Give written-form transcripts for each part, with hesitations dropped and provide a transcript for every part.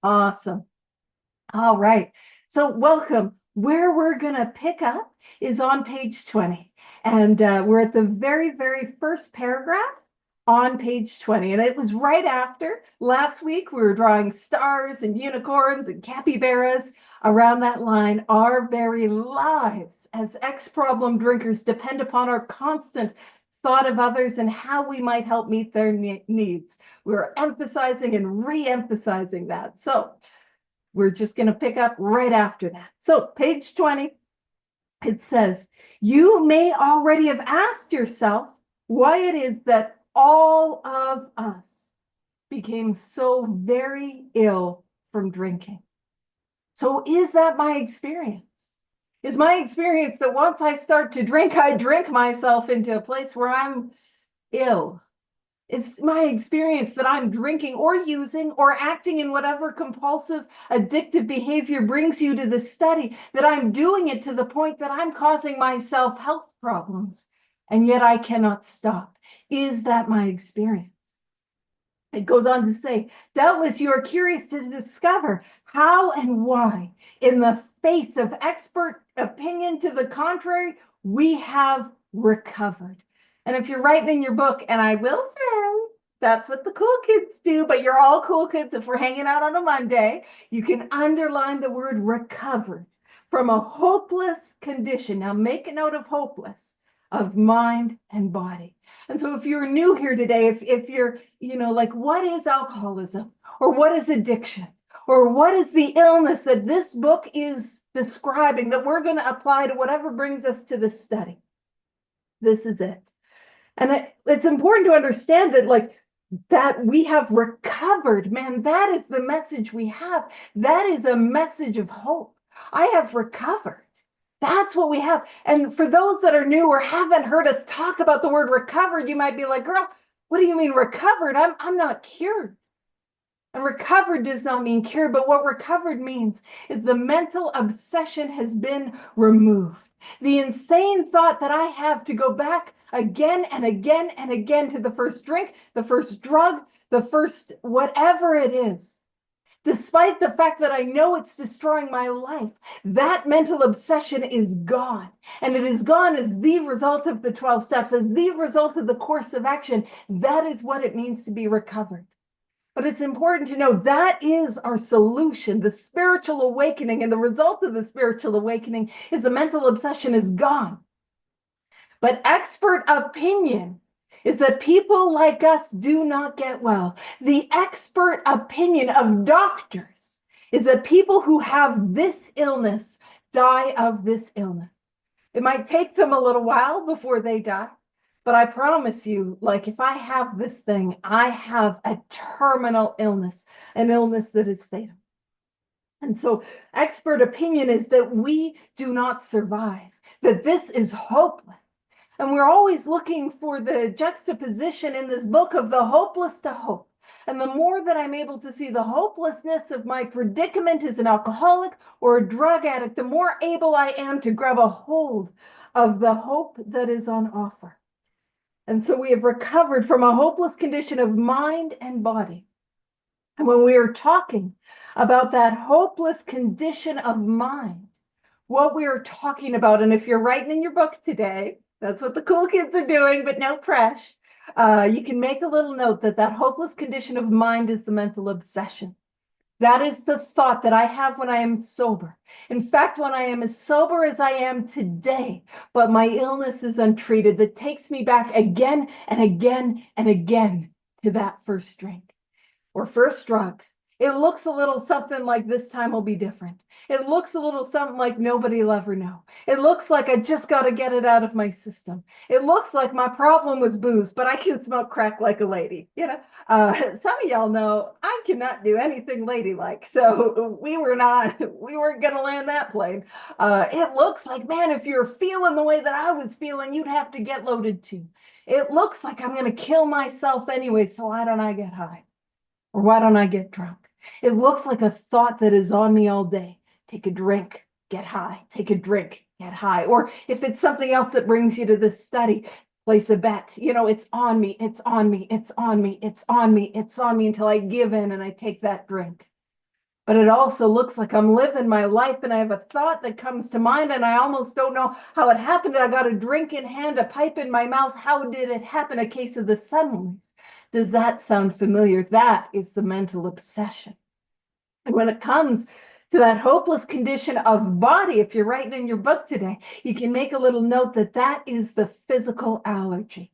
Awesome. All right. So, welcome. Where we're going to pick up is on page 20. And we're at the very, very first paragraph on page 20. And it was right after last week, we were drawing stars and unicorns and capybaras around that line. Our very lives as ex problem drinkers depend upon our constant thought of others and how we might help meet their needs. We're emphasizing and re emphasizing that. So, we're just going to pick up right after that. So, page 20, it says, you may already have asked yourself why it is that all of us became so very ill from drinking. So, is that my experience? Is my experience that once I start to drink, I drink myself into a place where I'm ill? It's my experience that I'm drinking or using or acting in whatever compulsive, addictive behavior brings you to the study, that I'm doing it to the point that I'm causing myself health problems, and yet I cannot stop. Is that my experience? It goes on to say, doubtless you are curious to discover how and why, in the face of expert opinion to the contrary, we have recovered. And if you're writing in your book, and I will say that's what the cool kids do, but you're all cool kids if we're hanging out on a Monday, you can underline the word recovered from a hopeless condition. Now make a note of hopeless, of mind and body. And so if you're new here today, if you're, like, what is alcoholism? Or what is addiction? Or what is the illness that this book is describing that we're going to apply to whatever brings us to this study? This is it. And it's important to understand that, like, that we have recovered, man, that is the message we have. That is a message of hope. I have recovered. That's what we have. And for those that are new or haven't heard us talk about the word recovered, you might be like, girl, what do you mean recovered? I'm not cured. And recovered does not mean cured, but what recovered means is the mental obsession has been removed. The insane thought that I have to go back again and again and again to the first drink, the first drug, the first whatever it is, despite the fact that I know it's destroying my life, that mental obsession is gone. And it is gone as the result of the 12 steps, as the result of the course of action. That is what it means to be recovered. But it's important to know that is our solution. The spiritual awakening and the result of the spiritual awakening is the mental obsession is gone. But expert opinion is that people like us do not get well. The expert opinion of doctors is that people who have this illness die of this illness. It might take them a little while before they die, but I promise you, like, if I have this thing, I have a terminal illness, an illness that is fatal. And so expert opinion is that we do not survive, that this is hopeless. And we're always looking for the juxtaposition in this book of the hopeless to hope. And the more that I'm able to see the hopelessness of my predicament as an alcoholic or a drug addict, the more able I am to grab a hold of the hope that is on offer. And so we have recovered from a hopeless condition of mind and body. And when we are talking about that hopeless condition of mind, what we are talking about, and if you're writing in your book today, that's what the cool kids are doing, but no press. You can make a little note that that hopeless condition of mind is the mental obsession. That is the thought that I have when I am sober. In fact, when I am as sober as I am today, but my illness is untreated, that takes me back again and again and again to that first drink or first drug. It looks a little something like this time will be different. It looks a little something like nobody will ever know. It looks like I just got to get it out of my system. It looks like my problem was booze, but I can smoke crack like a lady. Some of y'all know I cannot do anything ladylike. So we weren't going to land that plane. It looks like, man, if you're feeling the way that I was feeling, you'd have to get loaded too. It looks like I'm going to kill myself anyway, so why don't I get high? Or why don't I get drunk? It looks like a thought that is on me all day. Take a drink, get high. Take a drink, get high. Or if it's something else that brings you to this study, place a bet. It's on me, it's on me, it's on me, it's on me, it's on me until I give in and I take that drink. but it also looks like I'm living my life and I have a thought that comes to mind and I almost don't know how it happened. I got a drink in hand, a pipe in my mouth. How did it happen? A case of the sunlight. Does that sound familiar? That is the mental obsession. And when it comes to that hopeless condition of body, if you're writing in your book today, you can make a little note that that is the physical allergy.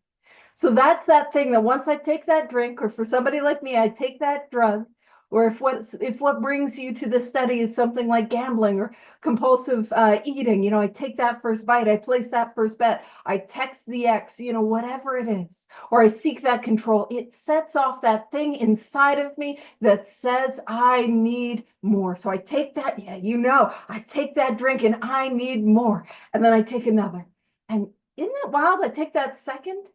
So that's that thing that once I take that drink, or for somebody like me, I take that drug, or if what brings you to this study is something like gambling or compulsive eating, I take that first bite, I place that first bet, I text the ex, whatever it is, or I seek that control, it sets off that thing inside of me that says I need more. So I take that, I take that drink and I need more, and then I take another. And isn't it wild? I take that second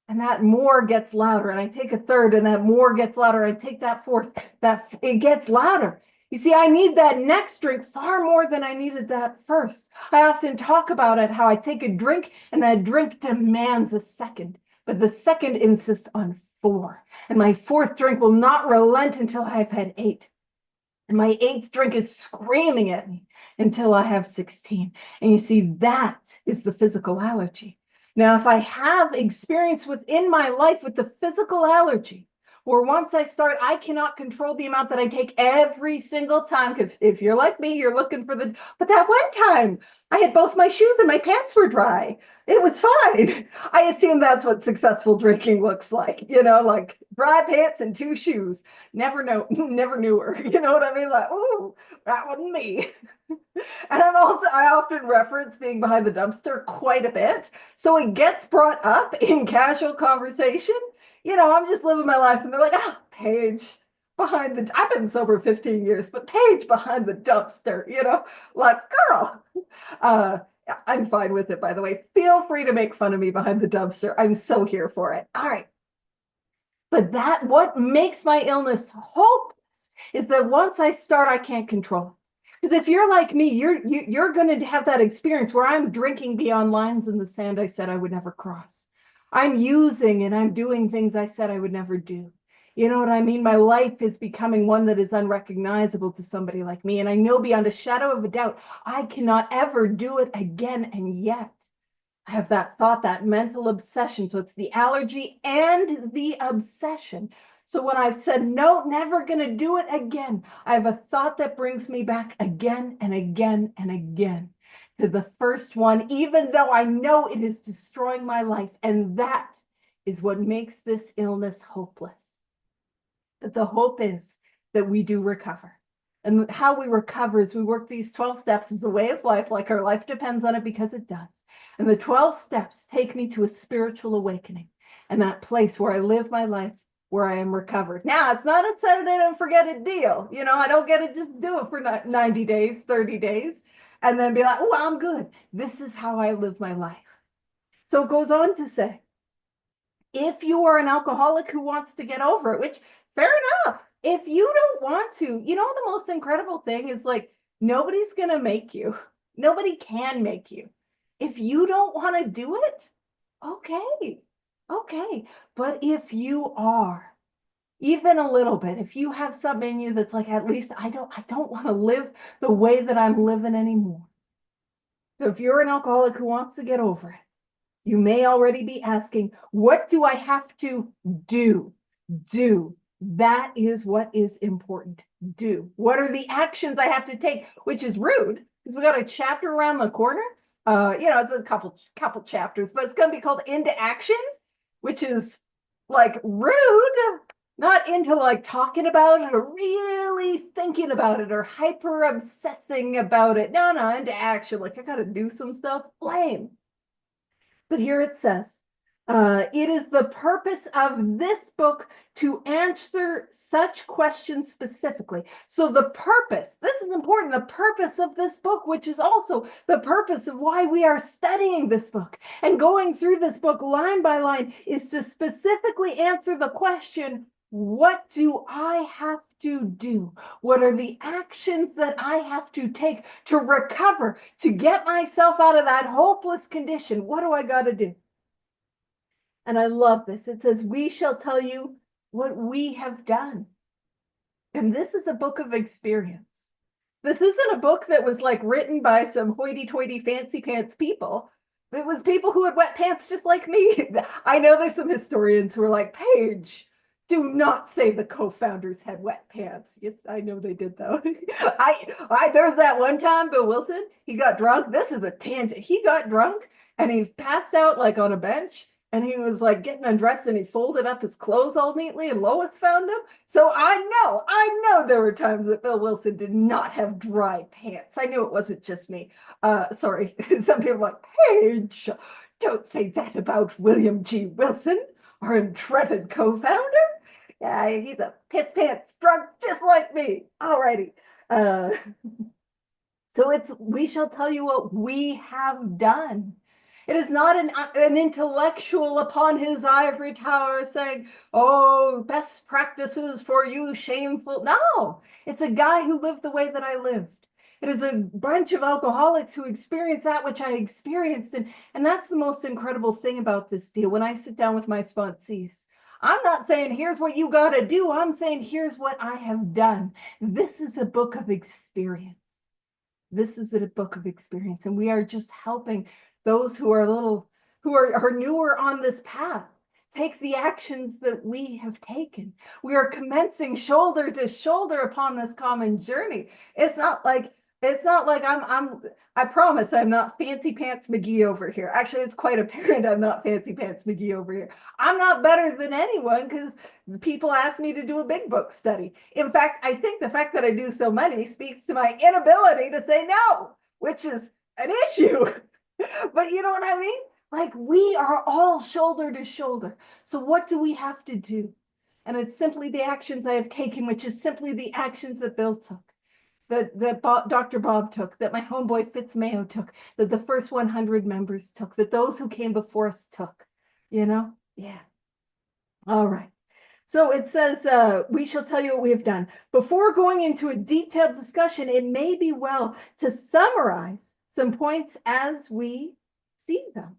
and that more gets louder, and I take a third and that more gets louder. I take that fourth, that it gets louder. You see, I need that next drink far more than I needed that first. I often talk about it, how I take a drink and that drink demands a second, but the second insists on four, and my fourth drink will not relent until I've had eight. And my eighth drink is screaming at me until I have 16. And you see, that is the physical allergy. Now, if I have experience within my life with the physical allergy, or once I start, I cannot control the amount that I take every single time. Because if you're like me, you're looking for but that one time I had both my shoes and my pants were dry. It was fine. I assume that's what successful drinking looks like, like dry pants and two shoes. Never knew her. You know what I mean? Like, oh, that wasn't me. And I often reference being behind the dumpster quite a bit. So it gets brought up in casual conversation. I'm just living my life and they're like, oh, Paige I've been sober 15 years, but Paige behind the dumpster, like, girl. Uh, I'm fine with it, by the way. Feel free to make fun of me behind the dumpster. I'm so here for it. All right. But what makes my illness hopeless is that once I start, I can't control it. Because if you're like me, you're going to have that experience where I'm drinking beyond lines in the sand I said I would never cross. I'm using and I'm doing things I said I would never do. You know what I mean? My life is becoming one that is unrecognizable to somebody like me. And I know beyond a shadow of a doubt, I cannot ever do it again. And yet, I have that thought, that mental obsession. So it's the allergy and the obsession. So when I've said, no, never going to do it again, I have a thought that brings me back again and again and again to the first one, even though I know it is destroying my life. And that is what makes this illness hopeless. But the hope is that we do recover. And how we recover is we work these 12 steps as a way of life, like our life depends on it, because it does. And the 12 steps take me to a spiritual awakening and that place where I live my life, where I am recovered. Now, it's not a set it and forget it deal. I don't get to just do it for 90 days, 30 days, and then be like, oh, I'm good. This is how I live my life. So it goes on to say, if you are an alcoholic who wants to get over it, which fair enough. If you don't want to, the most incredible thing is like, nobody's going to make you. Nobody can make you. If you don't want to do it, okay. But if you are, even a little bit, if you have something in you that's like, at least I don't want to live the way that I'm living anymore. So if you're an alcoholic who wants to get over it, you may already be asking, what do I have to do? That is what is important. Do. What are the actions I have to take? Which is rude, because we got a chapter around the corner. It's a couple chapters, but it's going to be called Into Action, which is like rude, not into like talking about it or really thinking about it or hyper obsessing about it. No, into action. Like I got to do some stuff. Lame. But here it says, it is the purpose of this book to answer such questions specifically. So the purpose, this is important, the purpose of this book, which is also the purpose of why we are studying this book and going through this book line by line, is to specifically answer the question, what do I have to do? What are the actions that I have to take to recover, to get myself out of that hopeless condition? What do I got to do? And I love this. It says, we shall tell you what we have done. And this is a book of experience. This isn't a book that was like written by some hoity-toity fancy pants people. It was people who had wet pants just like me. I know there's some historians who are like, Paige, do not say the co-founders had wet pants. Yes, I know they did though. There was that one time Bill Wilson, he got drunk. This is a tangent. He got drunk and he passed out like on a bench and he was like getting undressed and he folded up his clothes all neatly and Lois found him. So I know there were times that Bill Wilson did not have dry pants. I knew it wasn't just me. Sorry, some people are like, Paige, don't say that about William G. Wilson, our intrepid co-founder. Yeah, he's a piss pants drunk just like me. Alrighty. Uh, so we shall tell you what we have done. It is not an intellectual upon his ivory tower saying, oh, best practices for you, shameful. No, it's a guy who lived the way that I lived. It is a bunch of alcoholics who experienced that which I experienced. And that's the most incredible thing about this deal. When I sit down with my sponsees, I'm not saying, here's what you got to do. I'm saying, here's what I have done. This is a book of experience. This is a book of experience. And we are just helping those who are newer on this path take the actions that we have taken. We are commencing shoulder to shoulder upon this common journey. It's not like I promise I'm not Fancy Pants McGee over here. Actually, it's quite apparent I'm not Fancy Pants McGee over here. I'm not better than anyone because people ask me to do a big book study. In fact, I think the fact that I do so many speaks to my inability to say no, which is an issue. But you know what I mean? Like, we are all shoulder to shoulder. So what do we have to do? And it's simply the actions I have taken, which is simply the actions that Bill took, that Dr. Bob took, that my homeboy Fitz Mayo took, that the first 100 members took, that those who came before us took. You know? Yeah. All right. So it says, we shall tell you what we have done. Before going into a detailed discussion, it may be well to summarize some points as we see them.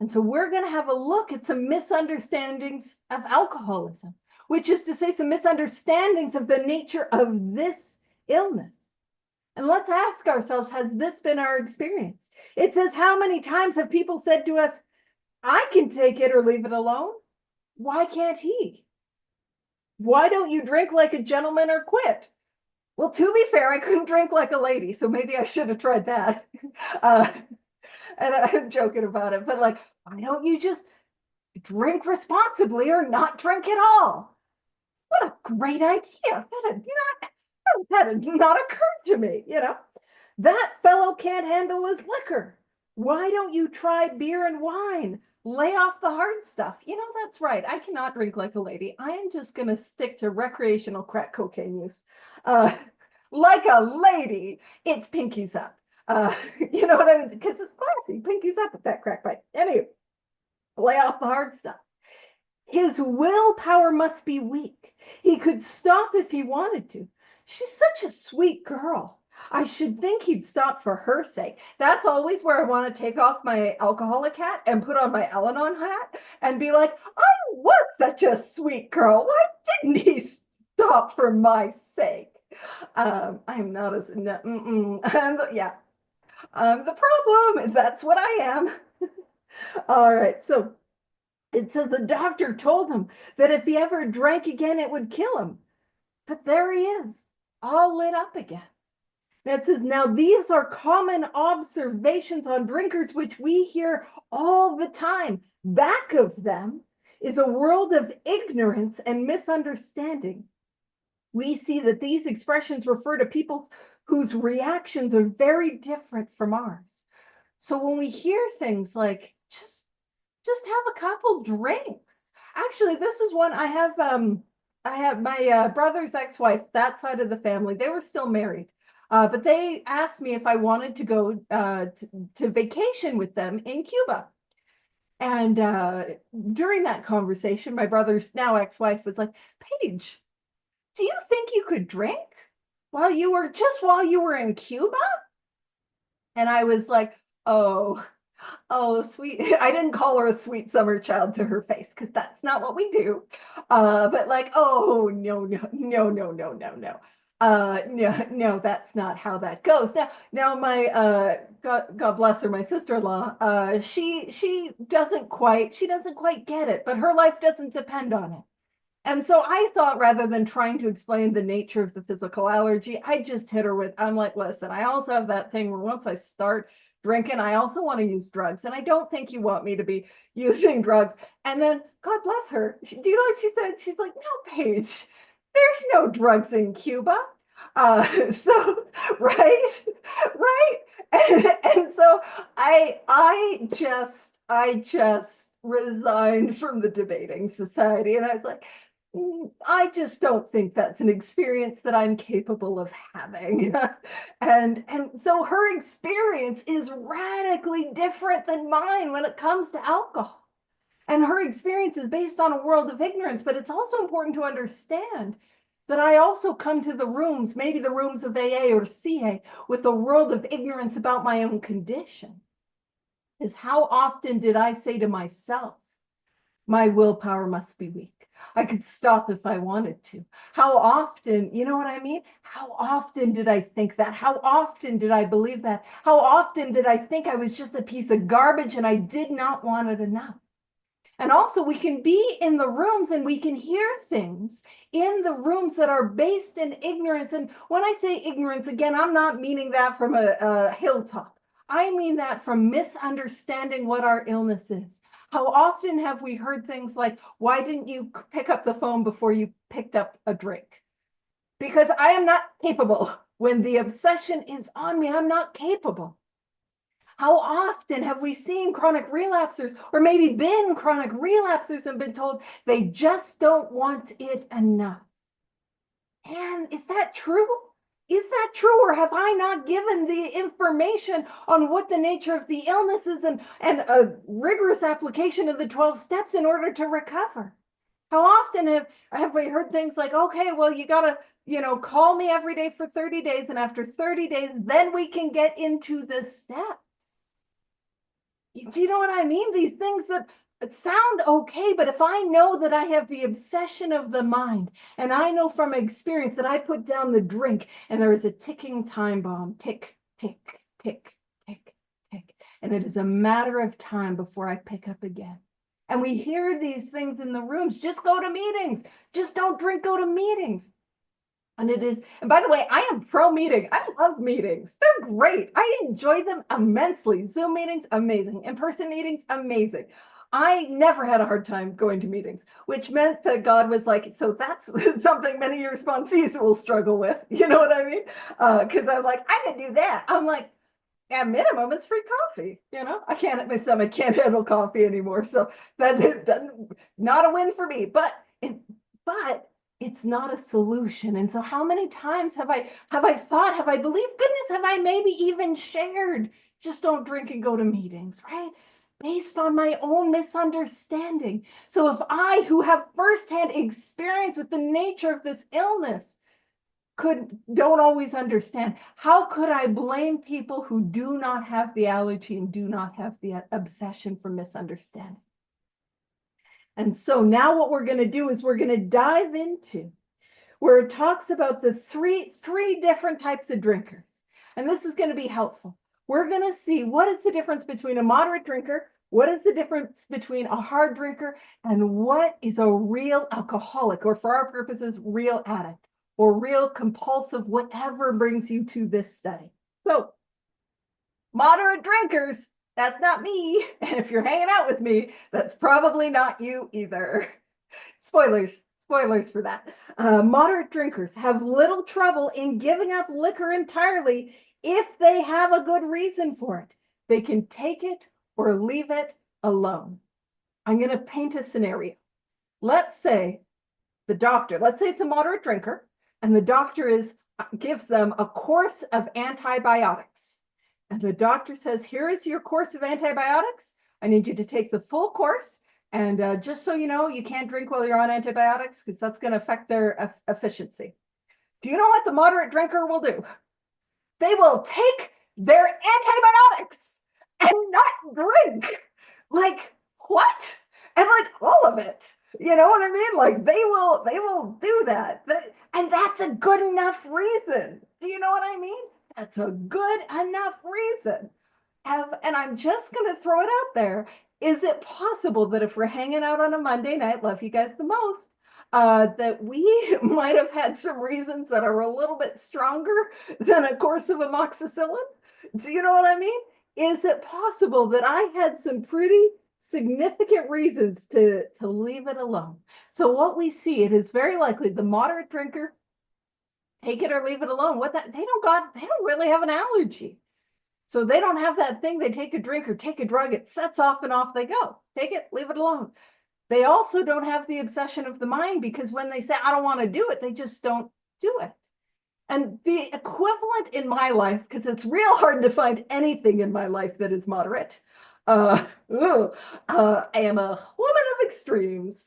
And so we're going to have a look at some misunderstandings of alcoholism, which is to say some misunderstandings of the nature of this illness. And let's ask ourselves, has this been our experience? It says, how many times have people said to us, I can take it or leave it alone? Why can't he? Why don't you drink like a gentleman or quit? Well, to be fair, I couldn't drink like a lady, so maybe I should have tried that. And I'm joking about it, but like, why don't you just drink responsibly or not drink at all? What a great idea. That had not occurred to me, you know. That fellow can't handle his liquor. Why don't you try beer and wine? Lay off the hard stuff. You know, that's right. I cannot drink like a lady. I am just going to stick to recreational crack cocaine use. Like a lady, it's pinkies up. You know what I mean? Because it's classy. Pinkies up at that crack pipe. Anyway, lay off the hard stuff. His willpower must be weak. He could stop if he wanted to. She's such a sweet girl. I should think he'd stop for her sake. That's always where I want to take off my alcoholic hat and put on my Al-Anon hat and be like, I was such a sweet girl. Why didn't he stop for my sake? I'm not as, yeah, I'm the problem. That's what I am. All right, so it says the doctor told him that if he ever drank again, it would kill him. But there he is, all lit up again. That says, now these are common observations on drinkers, which we hear all the time. Back of them is a world of ignorance and misunderstanding. We see that these expressions refer to people whose reactions are very different from ours. So when we hear things like, just have a couple drinks. Actually, this is one I have my brother's ex-wife, that side of the family, they were still married. But they asked me if I wanted to go to vacation with them in Cuba. And during that conversation, my brother's now ex-wife was like, Paige, do you think you could drink while you were in Cuba? And I was like, oh, Oh, sweet. I didn't call her a sweet summer child to her face because that's not what we do. But like, oh, no, no, no, no, no, no, no. No, no, that's not how that goes. Now my God bless her, my sister-in-law, she doesn't quite get it, but her life doesn't depend on it. And so I thought rather than trying to explain the nature of the physical allergy, I just hit her with, I'm like, listen, I also have that thing where once I start drinking, I also want to use drugs. And I don't think you want me to be using drugs. And then, God bless her, do you know what she said? She's like, no, Paige, there's no drugs in Cuba. So, right, right. And so I just resigned from the debating society. And I was like, I just don't think that's an experience that I'm capable of having. And so her experience is radically different than mine when it comes to alcohol. And her experience is based on a world of ignorance, but it's also important to understand that I also come to the rooms, maybe the rooms of AA or CA, with a world of ignorance about my own condition. Is how often did I say to myself, my willpower must be weak. I could stop if I wanted to. How often, you know what I mean? How often did I think that? How often did I believe that? How often did I think I was just a piece of garbage and I did not want it enough? And also, we can be in the rooms and we can hear things in the rooms that are based in ignorance. And when I say ignorance, again, I'm not meaning that from a hilltop. I mean that from misunderstanding what our illness is. How often have we heard things like, why didn't you pick up the phone before you picked up a drink? Because I am not capable. When the obsession is on me, I'm not capable. How often have we seen chronic relapsers or maybe been chronic relapsers and been told they just don't want it enough? And is that true? Is that true? Or have I not given the information on what the nature of the illness is and a rigorous application of the 12 steps in order to recover? How often have we heard things like, okay, well, you got to, call me every day for 30 days. And after 30 days, then we can get into the steps. Do you know what I mean? These things that sound okay, but if I know that I have the obsession of the mind, and I know from experience that I put down the drink and there is a ticking time bomb, tick, tick, tick, tick, tick, and it is a matter of time before I pick up again. And we hear these things in the rooms, just go to meetings, just don't drink, go to meetings. And it is, and by the way, I am pro meeting. I love meetings. They're great. I enjoy them immensely. Zoom meetings, amazing. In-person meetings, amazing. I never had a hard time going to meetings, which meant that God was like, so that's something many of your sponsees will struggle with. You know what I mean? Because I'm like, I can do that. I'm like, at minimum, it's free coffee. My stomach can't handle coffee anymore. So that's not a win for me. But it's not a solution. And so how many times have I thought, have I believed, goodness, have I maybe even shared, just don't drink and go to meetings, right? Based on my own misunderstanding. So if I, who have firsthand experience with the nature of this illness, don't always understand, how could I blame people who do not have the allergy and do not have the obsession for misunderstanding? And so now what we're going to do is we're going to dive into where it talks about the three different types of drinkers. And this is going to be helpful. We're going to see what is the difference between a moderate drinker, what is the difference between a hard drinker, and what is a real alcoholic, or for our purposes, real addict, or real compulsive, whatever brings you to this study. So, moderate drinkers, that's not me. And if you're hanging out with me, that's probably not you either. Spoilers for that. Moderate drinkers have little trouble in giving up liquor entirely if they have a good reason for it. They can take it or leave it alone. I'm going to paint a scenario. Let's say it's a moderate drinker, and the doctor gives them a course of antibiotics. And the doctor says, here is your course of antibiotics. I need you to take the full course. And just so you know, you can't drink while you're on antibiotics because that's going to affect their efficiency. Do you know what the moderate drinker will do? They will take their antibiotics and not drink. Like, what? And like all of it. You know what I mean? Like they will do that. And that's a good enough reason. Do you know what I mean? That's a good enough reason. And I'm just going to throw it out there. Is it possible that if we're hanging out on a Monday night, love you guys the most, that we might have had some reasons that are a little bit stronger than a course of amoxicillin? Do you know what I mean? Is it possible that I had some pretty significant reasons to leave it alone? So what we see, it is very likely the moderate drinker, take it or leave it alone. What that they don't really have an allergy. So they don't have that thing. They take a drink or take a drug, it sets off and off they go. Take it, leave it alone. They also don't have the obsession of the mind, because when they say, I don't want to do it, they just don't do it. And the equivalent in my life, because it's real hard to find anything in my life that is moderate. Uh, I am a woman of extremes.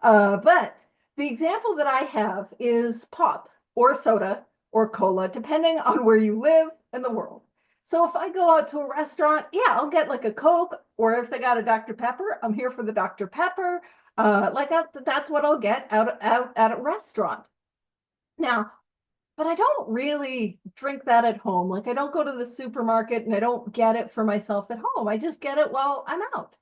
But the example that I have is pop or soda or cola, depending on where you live in the world. So if I go out to a restaurant, yeah, I'll get like a Coke, or if they got a Dr. Pepper, I'm here for the Dr. Pepper. That's what I'll get out at a restaurant. Now, but I don't really drink that at home. Like I don't go to the supermarket and I don't get it for myself at home. I just get it while I'm out.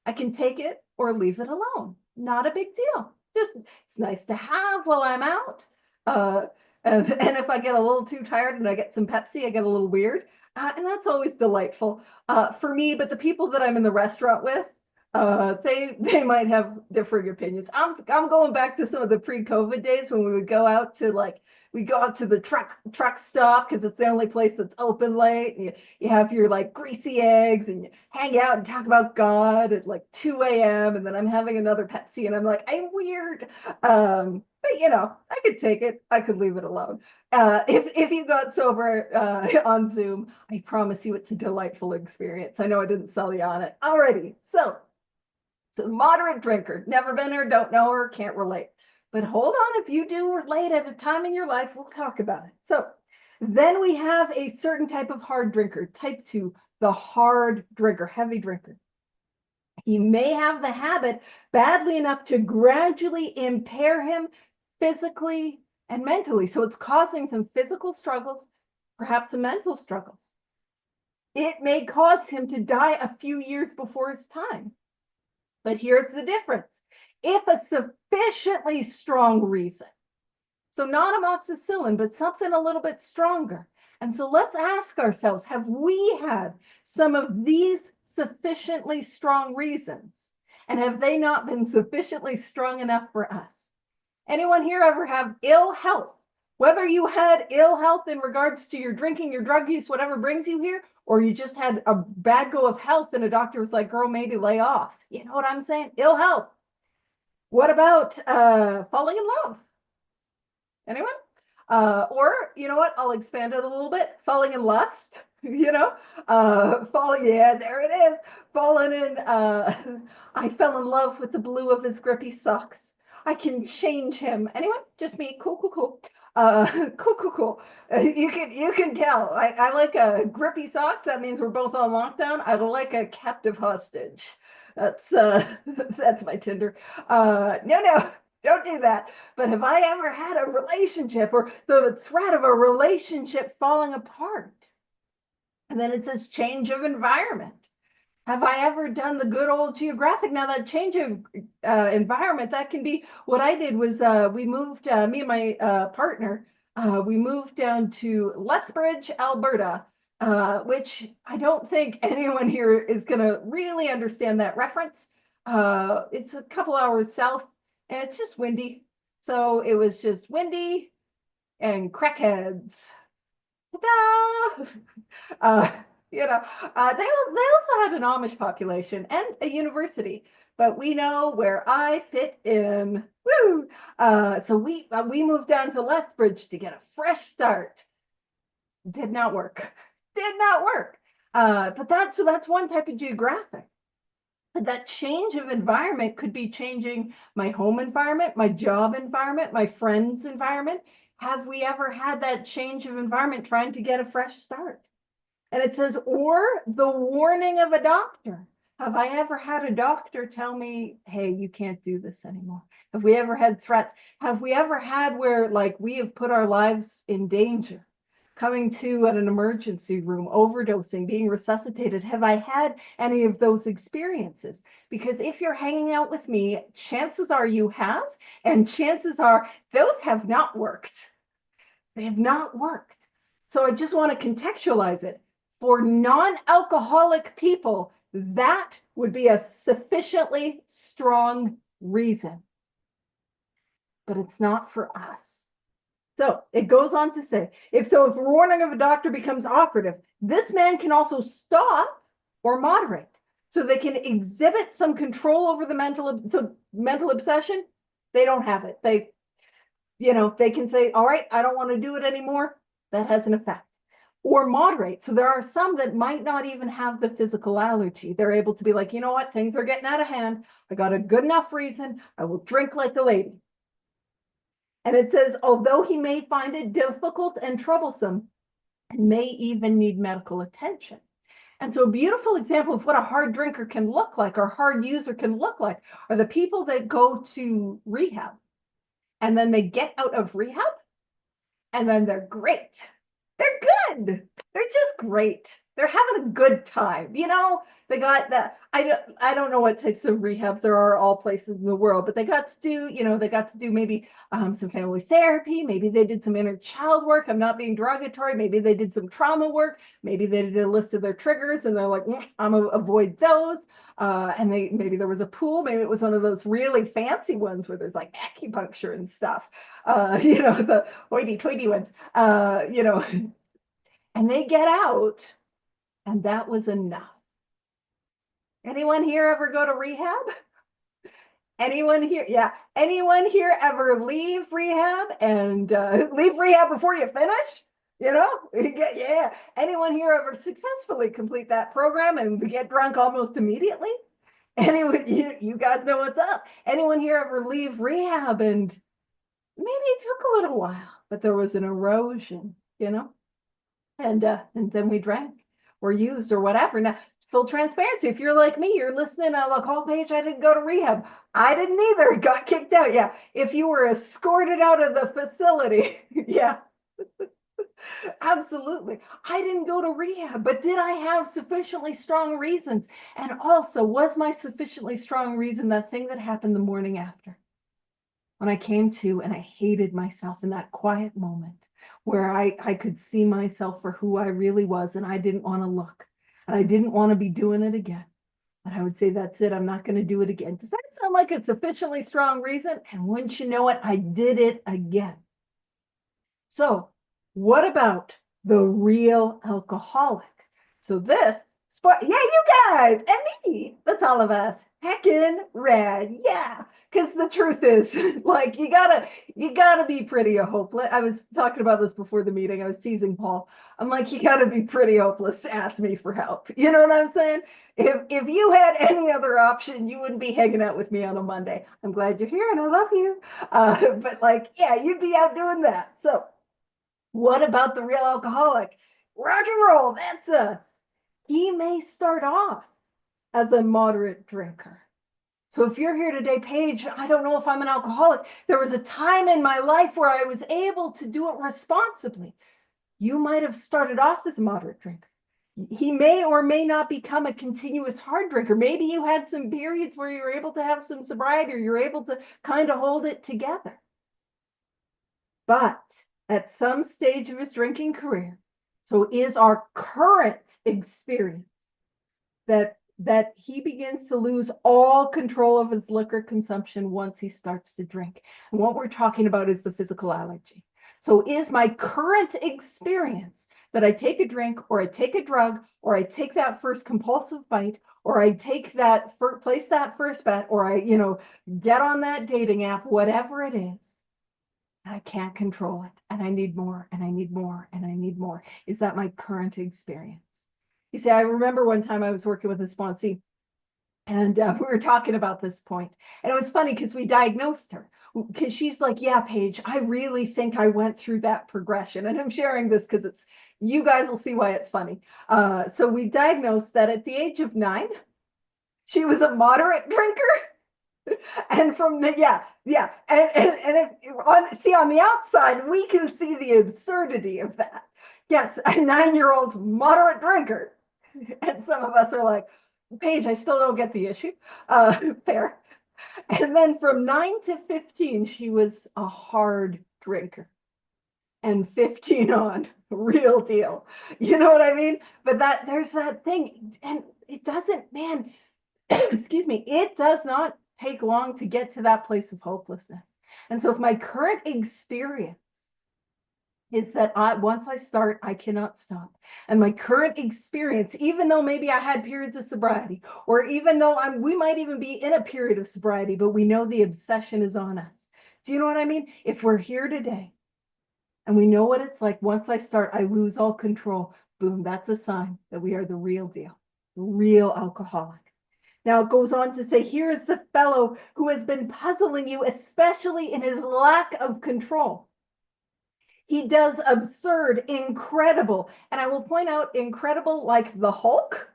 I can take it or leave it alone. Not a big deal. Just it's nice to have while I'm out. Uh, and if I get a little too tired and I get some Pepsi, I get a little weird. And that's always delightful for me. But the people that I'm in the restaurant with, they might have differing opinions. I'm going back to some of the pre-COVID days when we would go out to we go out to the truck stop because it's the only place that's open late. And you have your like greasy eggs and you hang out and talk about God at like 2 a.m. And then I'm having another Pepsi and I'm like, I'm weird. But you know, I could take it. I could leave it alone. If you got sober on Zoom, I promise you it's a delightful experience. I know I didn't sell you on it. Alrighty. So moderate drinker, never been her, don't know her, can't relate. But hold on, if you do relate at a time in your life, we'll talk about it. So then we have a certain type of hard drinker, type 2, the hard drinker, heavy drinker. He may have the habit badly enough to gradually impair him physically and mentally. So it's causing some physical struggles, perhaps some mental struggles. It may cause him to die a few years before his time. But here's the difference. If a sufficiently strong reason, so not amoxicillin, but something a little bit stronger. And so let's ask ourselves, have we had some of these sufficiently strong reasons? And have they not been sufficiently strong enough for us? Anyone here ever have ill health? Whether you had ill health in regards to your drinking, your drug use, whatever brings you here, or you just had a bad go of health and a doctor was like, girl, maybe lay off. You know what I'm saying? Ill health. What about falling in love? Anyone? Or, you know what? I'll expand it a little bit. Falling in lust, yeah, there it is. Falling in, I fell in love with the blue of his grippy socks. I can change him. Anyone? Just me. Cool, cool, cool. Cool. You can tell. I like grippy socks. That means we're both on lockdown. I like a captive hostage. That's that's my Tinder. No, don't do that. But have I ever had a relationship or the threat of a relationship falling apart? And then it says change of environment. Have I ever done the good old geographic? Now that change of environment, that can be what I did was we moved, me and my partner, we moved down to Lethbridge, Alberta, which I don't think anyone here is going to really understand that reference. It's a couple hours south and it's just windy. So it was just windy and crackheads. Ta-da! Uh, they also had an Amish population and a university, but we know where I fit in. Woo! So we moved down to Lethbridge to get a fresh start. Did not work. Did not work. But that's one type of geographic. But that change of environment could be changing my home environment, my job environment, my friends' environment. Have we ever had that change of environment trying to get a fresh start? And it says, or the warning of a doctor. Have I ever had a doctor tell me, hey, you can't do this anymore? Have we ever had threats? Have we ever had where, like, we have put our lives in danger, coming to at an emergency room, overdosing, being resuscitated? Have I had any of those experiences? Because if you're hanging out with me, chances are you have, and chances are those have not worked. They have not worked. So I just want to contextualize it. For non-alcoholic people, that would be a sufficiently strong reason. But it's not for us. So it goes on to say, if warning of a doctor becomes operative, this man can also stop or moderate. So they can exhibit some control over the mental obsession. They don't have it. They can say, all right, I don't want to do it anymore. That has an effect. Or moderate. So there are some that might not even have the physical allergy. They're able to be like, you know what, things are getting out of hand. I got a good enough reason. I will drink like a lady. And it says, although he may find it difficult and troublesome, and may even need medical attention. And so a beautiful example of what a hard drinker can look like, or hard user can look like, are the people that go to rehab. And then they get out of rehab, and then they're great. They're good. They're just great. They're having a good time. They got that. I don't know what types of rehabs there are all places in the world, but they got to do maybe some family therapy. Maybe they did some inner child work. I'm not being derogatory. Maybe they did some trauma work. Maybe they did a list of their triggers and they're like, I'm gonna avoid those. And maybe there was a pool. Maybe it was one of those really fancy ones where there's like acupuncture and stuff. The hoity-toity ones. And they get out, and that was enough. Anyone here ever go to rehab? Anyone here? Yeah. Anyone here ever leave rehab and leave rehab before you finish? Yeah. Anyone here ever successfully complete that program and get drunk almost immediately? Anyone, you guys know what's up. Anyone here ever leave rehab and maybe it took a little while, but there was an erosion, and then we drank or used or whatever. Now, full transparency, if you're like me, you're listening on the call page, I didn't go to rehab. I didn't either. Got kicked out. Yeah. If you were escorted out of the facility, yeah. Absolutely. I didn't go to rehab, but did I have sufficiently strong reasons? And also, was my sufficiently strong reason that thing that happened the morning after? When I came to and I hated myself in that quiet moment where I could see myself for who I really was, and I didn't want to look, and I didn't want to be doing it again. And I would say, that's it, I'm not going to do it again. Does that sound like a sufficiently strong reason? And wouldn't you know it, I did it again. So what about the real alcoholic? So this, yeah, you guys and me, that's all of us. Heckin' rad, yeah. Because the truth is, like, you gotta be pretty hopeless. I was talking about this before the meeting. I was teasing Paul. I'm like, you gotta be pretty hopeless to ask me for help. You know what I'm saying? If you had any other option, you wouldn't be hanging out with me on a Monday. I'm glad you're here and I love you. But like, yeah, you'd be out doing that. So what about the real alcoholic? Rock and roll, that's us. He may start off as a moderate drinker. So if you're here today, Paige, I don't know if I'm an alcoholic. There was a time in my life where I was able to do it responsibly. You might have started off as a moderate drinker. He may or may not become a continuous hard drinker. Maybe you had some periods where you were able to have some sobriety, or you're able to kind of hold it together. But at some stage of his drinking career, so is our current experience, that he begins to lose all control of his liquor consumption once he starts to drink. And what we're talking about is the physical allergy. So is my current experience that I take a drink, or I take a drug, or I take that first compulsive bite, or I take place that first bet, or I, get on that dating app, whatever it is, I can't control it, and I need more, and I need more, and I need more. Is that my current experience? You see, I remember one time I was working with a sponsee, and we were talking about this point, and it was funny because we diagnosed her. because she's like, yeah, Paige, I really think I went through that progression. And I'm sharing this because it's, you guys will see why it's funny. So we diagnosed that at the age of 9, she was a moderate drinker. And from the, yeah. And if on the outside, we can see the absurdity of that. Yes, a 9-year-old moderate drinker. And some of us are like, Paige, I still don't get the issue. Fair. And then from 9 to 15, she was a hard drinker. And 15 on, real deal. You know what I mean? But that there's that thing. And it doesn't, man, excuse me, it does not take long to get to that place of hopelessness. And so if my current experience is that once I start, I cannot stop. And my current experience, even though maybe I had periods of sobriety, or even though we might even be in a period of sobriety, but we know the obsession is on us. Do you know what I mean? If we're here today and we know what it's like, once I start, I lose all control. Boom, that's a sign that we are the real deal, the real alcoholic. Now it goes on to say, here is the fellow who has been puzzling you, especially in his lack of control. He does absurd, incredible, and I will point out incredible like the Hulk,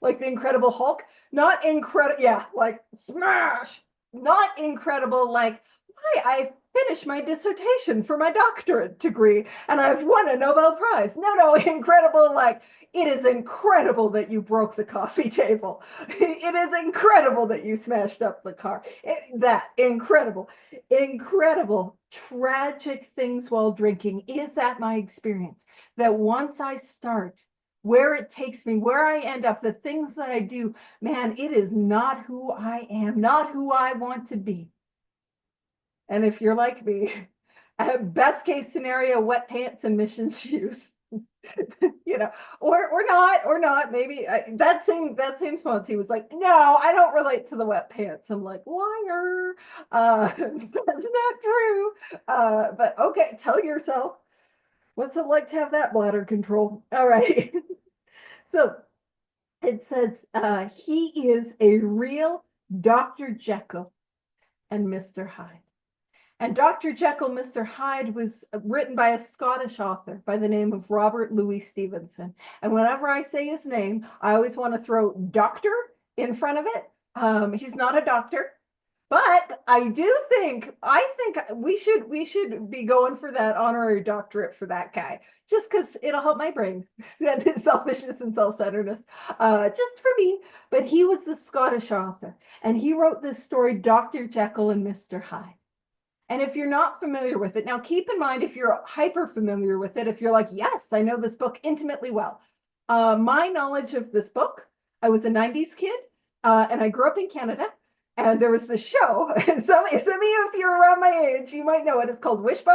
like the Incredible Hulk, not incredible, yeah, like smash, not incredible like, hi, I finished my dissertation for my doctorate degree and I've won a Nobel Prize. No, incredible like, it is incredible that you broke the coffee table. It is incredible that you smashed up the car. That incredible, tragic things while drinking. Is that my experience? That once I start, where it takes me, where I end up, the things that I do, man, it is not who I am, not who I want to be. And if you're like me, best case scenario, wet pants and mission shoes. You know, or not. Maybe that same sponsor, he was like, no, I don't relate to the wet pants. I'm like, liar. That's not true. But okay, tell yourself, what's it like to have that bladder control? All right. So it says he is a real Dr. Jekyll and Mr. Hyde. And Dr. Jekyll, Mr. Hyde was written by a Scottish author by the name of Robert Louis Stevenson. And whenever I say his name, I always want to throw doctor in front of it. He's not a doctor, but I think we should be going for that honorary doctorate for that guy, just because it'll help my brain. That selfishness and self-centeredness, just for me. But he was the Scottish author, and he wrote this story, Dr. Jekyll and Mr. Hyde. And if you're not familiar with it, now keep in mind, if you're hyper familiar with it, if you're like, yes, I know this book intimately well. My knowledge of this book, I was a 90s kid, and I grew up in Canada, and there was this show, and some of you, if you're around my age, you might know it. It's called Wishbone,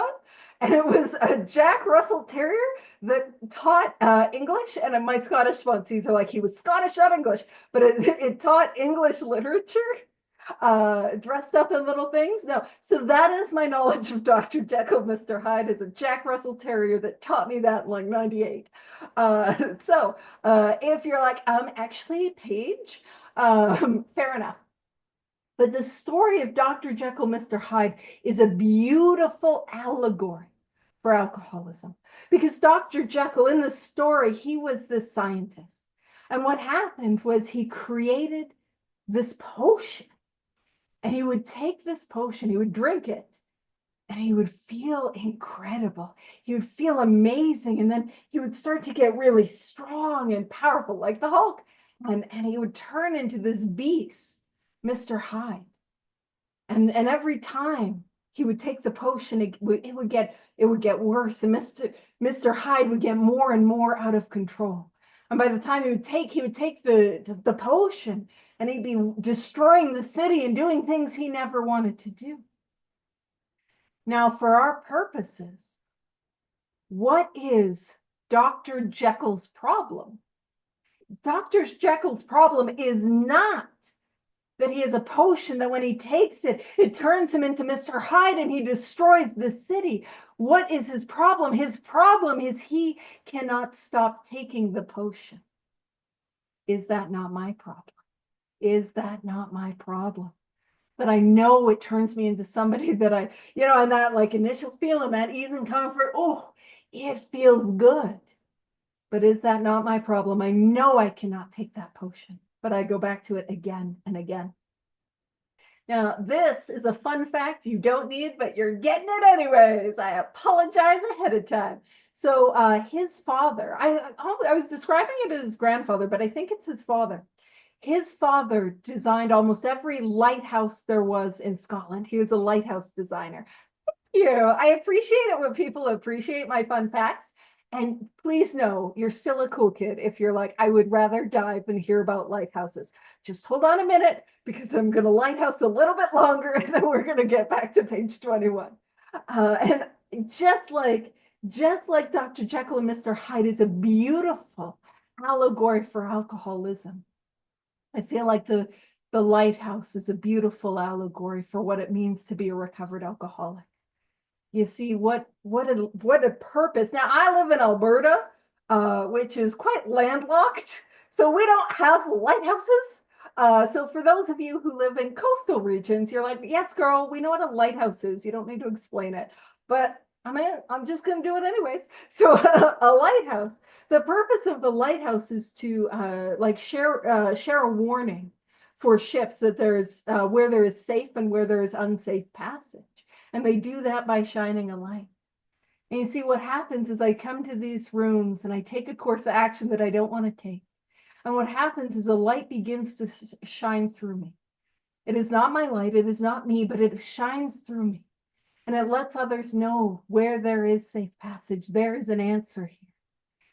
and it was a Jack Russell Terrier that taught English, and my Scottish sponsees are like, he was Scottish, not English, but it taught English literature. Dressed up in little things. No, so that is my knowledge of Dr. Jekyll, Mr. Hyde, is a Jack Russell Terrier that taught me that in like 98. So if you're like, actually, Paige, fair enough. But the story of Dr. Jekyll, Mr. Hyde is a beautiful allegory for alcoholism. Because Dr. Jekyll, in the story, he was this scientist. And what happened was he created this potion. And he would take this potion, he would drink it, and he would feel incredible. He would feel amazing. And then he would start to get really strong and powerful, like the Hulk. And he would turn into this beast, Mr. Hyde. And every time he would take the potion, it would get worse. And Mr. Hyde would get more and more out of control. And by the time he would take the potion, and he'd be destroying the city and doing things he never wanted to do. Now, for our purposes, what is Dr. Jekyll's problem? Dr. Jekyll's problem is not that he has a potion that when he takes it, it turns him into Mr. Hyde and he destroys the city. What is his problem? His problem is he cannot stop taking the potion. Is that not my problem? Is that not my problem? that I know it turns me into somebody that and that like initial feeling, that ease and comfort, oh, it feels good. But is that not my problem? I know I cannot take that potion, but I go back to it again and again. Now, this is a fun fact you don't need, but you're getting it anyways. I apologize ahead of time. So his father, I was describing it as his grandfather, but I think it's his father. His father designed almost every lighthouse there was in Scotland. He was a lighthouse designer. I appreciate it when people appreciate my fun facts. And please know you're still a cool kid if you're like, I would rather die than hear about lighthouses. Just hold on a minute because I'm going to lighthouse a little bit longer and then we're going to get back to page 21. And just like Dr. Jekyll and Mr. Hyde is a beautiful allegory for alcoholism. I feel like the lighthouse is a beautiful allegory for what it means to be a recovered alcoholic. You see what a purpose. Now I live in Alberta, which is quite landlocked, so we don't have lighthouses. So for those of you who live in coastal regions, you're like, yes, girl, we know what a lighthouse is. You don't need to explain it. But I'm just going to do it anyways. So a lighthouse. The purpose of the lighthouse is to share a warning for ships that there's where there is safe and where there is unsafe passage. And they do that by shining a light. And you see, what happens is I come to these rooms and I take a course of action that I don't want to take. And what happens is a light begins to shine through me. It is not my light, it is not me, but it shines through me. And it lets others know where there is safe passage. There is an answer here.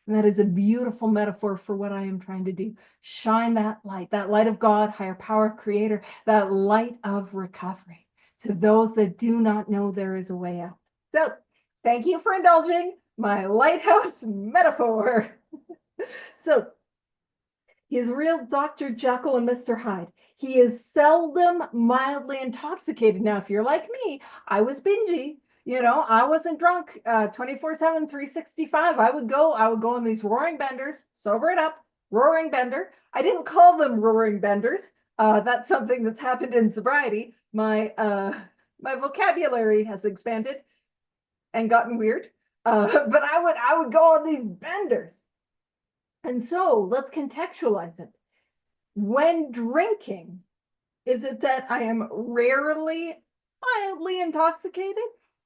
And that is a beautiful metaphor for what I am trying to do. Shine that light of God, higher power, creator, that light of recovery to those that do not know there is a way out. So thank you for indulging my lighthouse metaphor. So he is real Dr. Jekyll and Mr. Hyde. He is seldom mildly intoxicated. Now, if you're like me, I was bingy. I wasn't drunk 24/7, 365. I would go on these roaring benders, sober it up, roaring bender. I didn't call them roaring benders. That's something that's happened in sobriety. My vocabulary has expanded and gotten weird. But I would go on these benders. And so let's contextualize it. When drinking, is it that I am rarely mildly intoxicated?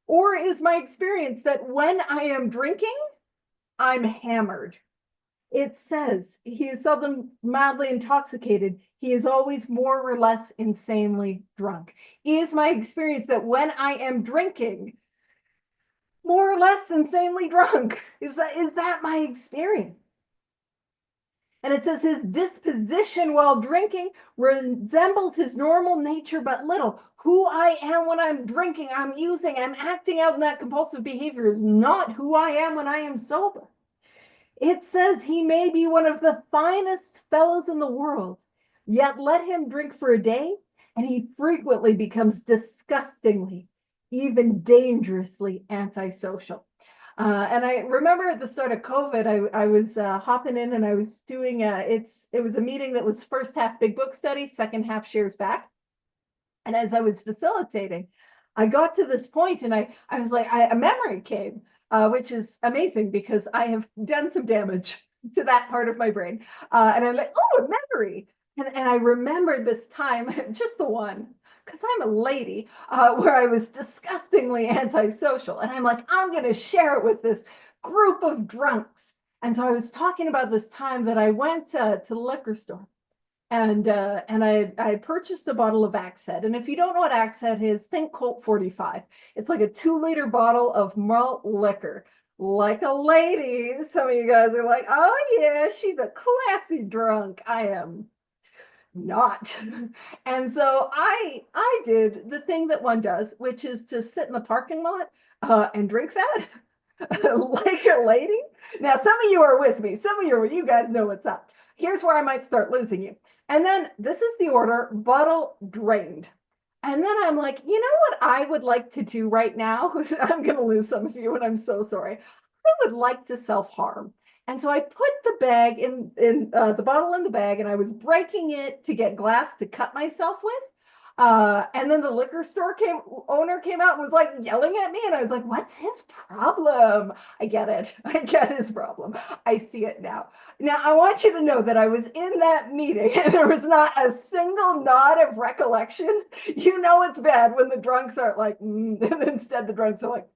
Or is my experience that when I am drinking, I'm hammered? It says he is seldom mildly intoxicated. He is always more or less insanely drunk. Is my experience that when I am drinking, more or less insanely drunk? Is that my experience? And it says his disposition while drinking resembles his normal nature but little. Who I am when I'm drinking, I'm acting out in that compulsive behavior is not who I am when I am sober. It says he may be one of the finest fellows in the world, yet let him drink for a day, and he frequently becomes disgustingly, even dangerously antisocial. And I remember at the start of COVID, I was hopping in and I was doing it was a meeting that was first half big book study, second half shares back. And as I was facilitating, I got to this point and I was like, a memory came, which is amazing because I have done some damage to that part of my brain. And I'm like, oh, a memory. And I remembered this time, just the one, because I'm a lady, where I was disgustingly antisocial. And I'm like, I'm going to share it with this group of drunks. And so I was talking about this time that I went to the liquor store. And I purchased a bottle of Axe Head. And if you don't know what Axe Head is, think Colt 45. It's like a 2-liter bottle of malt liquor. Like a lady. Some of you guys are like, oh yeah, she's a classy drunk. I am not. And so I did the thing that one does, which is to sit in the parking lot and drink that like a lady. Now, some of you are with me. Some of you guys know what's up. Here's where I might start losing you. And then this is the order, bottle drained. And then I'm like, you know what I would like to do right now? I'm going to lose some of you and I'm so sorry. I would like to self-harm. And so I put the bag in the bottle in the bag and I was breaking it to get glass to cut myself with. And then the liquor store owner came out and was like yelling at me, and I was like, "What's his problem?" I get it. I get his problem. I see it now. Now I want you to know that I was in that meeting, and there was not a single nod of recollection. You know it's bad when the drunks are like, and instead the drunks are like,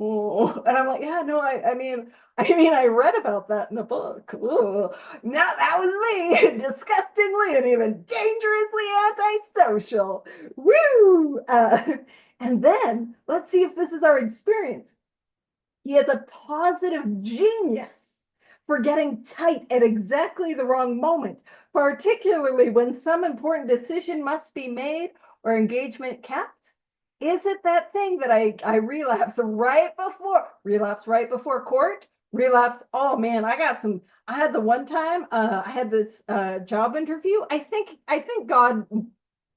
"Oh," and I'm like, "Yeah, no, I mean, I read about that in a book. Ooh. Now that was me, disgustingly and even dangerously antisocial. Woo! And then let's see if this is our experience. He is a positive genius for getting tight at exactly the wrong moment, particularly when some important decision must be made or engagement kept. Is it that thing that I relapse right before court? Relapse. Oh man, I had the one time I had this job interview. I think God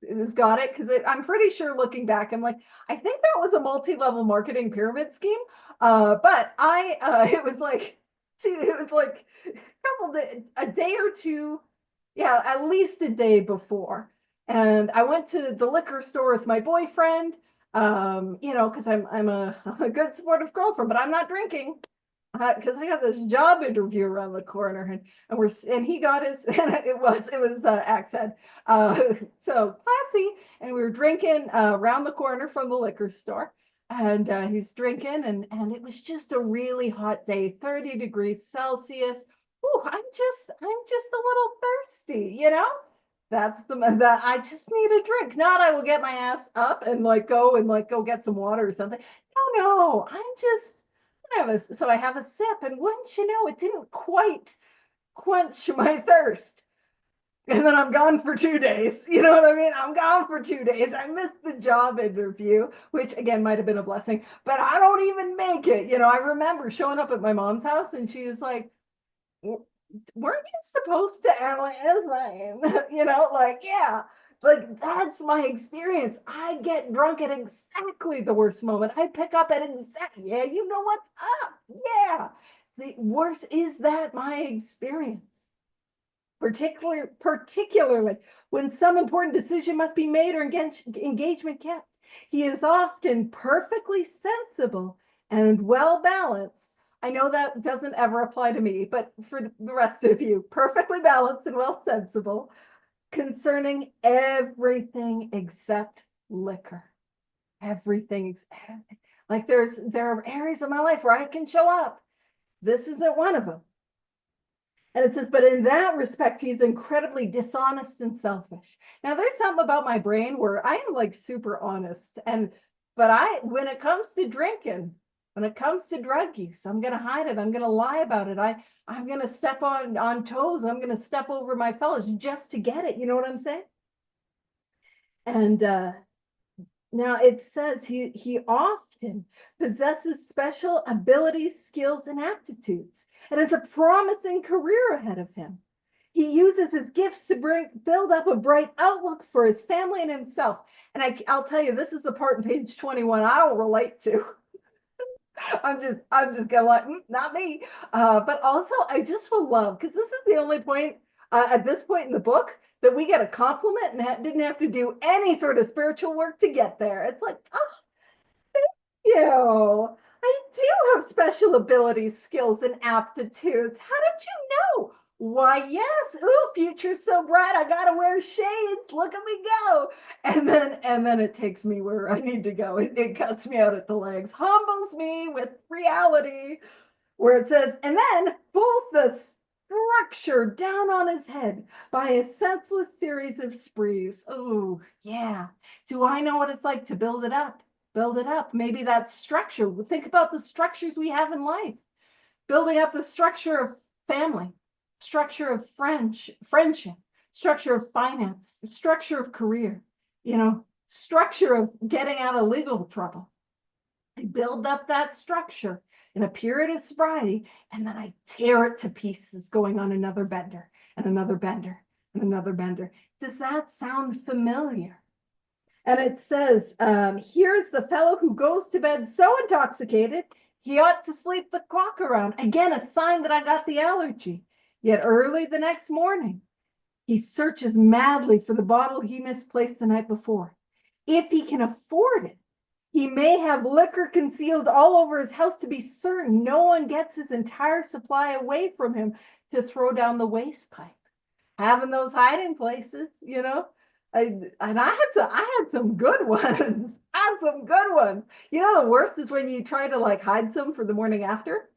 has got it because I'm pretty sure looking back, I'm like, I think that was a multi-level marketing pyramid scheme. But I it was like a day or two, yeah, at least a day before. And I went to the liquor store with my boyfriend, because I'm a good supportive girlfriend, but I'm not drinking because I got this job interview around the corner, and he got his and it was Axe Head, so classy, and we were drinking around the corner from the liquor store, and he's drinking, and it was just a really hot day, 30 degrees Celsius. Ooh, I'm just a little thirsty, That's that I just need a drink. Not I will get my ass up and go get some water or something. No, I'm just so I have a sip, and wouldn't you know, it didn't quite quench my thirst. And then I'm gone for 2 days. You know what I mean? I'm gone for 2 days. I missed the job interview, which again might have been a blessing, but I don't even make it. I remember showing up at my mom's house, and she was like, weren't you supposed to analyze mine? Yeah, like that's my experience. I get drunk at exactly the worst moment. I pick up at exactly, yeah, you know what's up. Yeah. The worst is that my experience. Particularly when some important decision must be made or engagement kept. He is often perfectly sensible and well balanced. I know that doesn't ever apply to me, but for the rest of you, perfectly balanced and well sensible concerning everything except liquor. Everything. Like there are areas of my life where I can show up. This isn't one of them. And it says, but in that respect, he's incredibly dishonest and selfish. Now, there's something about my brain where I am like super honest. When it comes to drinking, when it comes to drug use, I'm going to hide it. I'm going to lie about it. I'm going to step on toes. I'm going to step over my fellows just to get it. You know what I'm saying? And now it says he often possesses special abilities, skills, and aptitudes, and has a promising career ahead of him. He uses his gifts to build up a bright outlook for his family and himself. And I'll tell you, this is the part in page 21 I don't relate to. I'm just gonna like, not me. But also, I just will love, because this is the only point at this point in the book that we get a compliment and didn't have to do any sort of spiritual work to get there. It's like, oh, you. I do have special abilities, skills, and aptitudes. How did you know? Why, yes. Ooh, future's so bright. I gotta wear shades. Look at me go. And then it takes me where I need to go. It cuts me out at the legs, humbles me with reality, where it says, and then pulls the structure down on his head by a senseless series of sprees. Oh, yeah. Do I know what it's like to build it up? Build it up. Maybe that structure. Think about the structures we have in life. Building up the structure of family, structure of friendship, structure of finance, structure of career, structure of getting out of legal trouble. I build up that structure in a period of sobriety, and then I tear it to pieces, going on another bender and another bender and another bender. Does that sound familiar? And it says, here's the fellow who goes to bed so intoxicated, he ought to sleep the clock around. Again, a sign that I got the allergy. Yet early the next morning, He searches madly for the bottle he misplaced the night before. If he can afford it, he may have liquor concealed all over his house to be certain no one gets his entire supply away from him to throw down the waste pipe. Having those hiding places, you know. I had some good ones. I had some good ones. You know, the worst is when you try to like hide some for the morning after.